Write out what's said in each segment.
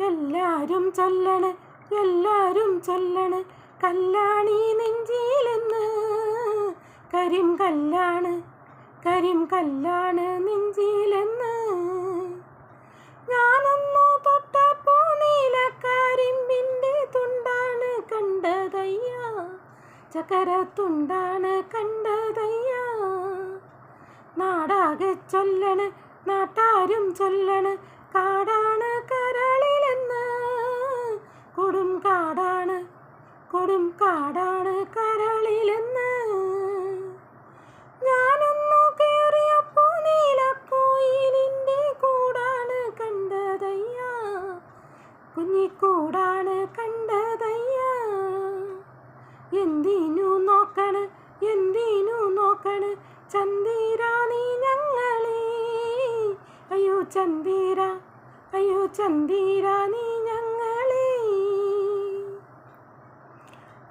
എല്ലാരും ചൊല്ലണ് എല്ലാരും ചൊല്ലണ് കല്യാണി നെഞ്ചിലെന്ന്. കരിങ്കല്ലാണ് കരിങ്കല്ലാണ് നെഞ്ചിലെന്ന്. ഞാനൊന്നു തൊട്ടപ്പോ നീലക്കരിമ്പിൻ്റെ തുണ്ടാണ് കണ്ടതയ്യ, ചക്കരത്തുണ്ടാണ് കണ്ടതയ്യ. നാടാകെ ചൊല്ലണ് നാട്ടാരും ചൊല്ലണ് കാടാണ് കരളിലെന്ന്. കൊടും കാടാണ് കരളിലെന്ന്. ഞാനൊന്നു കേറിയപ്പോ നീലക്കോയിലിൻ്റെ കൂടാണ് കണ്ടതയ്യ, കുഞ്ഞിക്കൂടാണ് കണ്ടതയ്യ. എന്തിനു നോക്കണ് ചന്ദിര നീ ഞങ്ങളെ, അയ്യോ ചന്ദിര നീ ഞങ്ങളെ.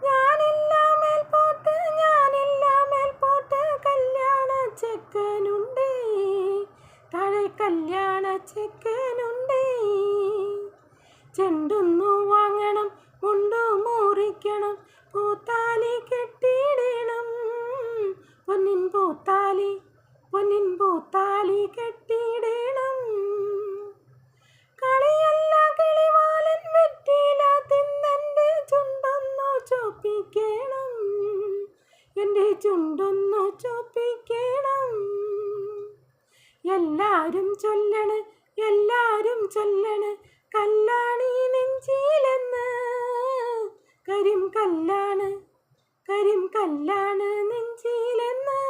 ഞാനില്ല മേൽപോട്ട് കല്യാണ ചെക്കനുണ്ടേ, താഴെ കല്യാണ ചെക്കനുണ്ടേ. ചെണ്ടൊന്നു വാങ്ങണം മുണ്ടു മുറിക്കണം പൂത്താലി കെട്ടിയിടണം, പൊന്നിൻ പൂത്താലി കെട്ടിയിടണം. കളിയല്ല കിളിവാലൻ വെറ്റില തിന്നെൻ്റെ ചുണ്ടൊന്നു ചോപ്പിക്കണം, എൻ്റെ ചുണ്ടൊന്നു ചോപ്പിക്കണം. എല്ലാരും ചൊല്ലണ് കല്യാണി നെഞ്ചിലെന്ന്. കരിങ്കല്ലാണ് നെഞ്ചിലെന്ന്.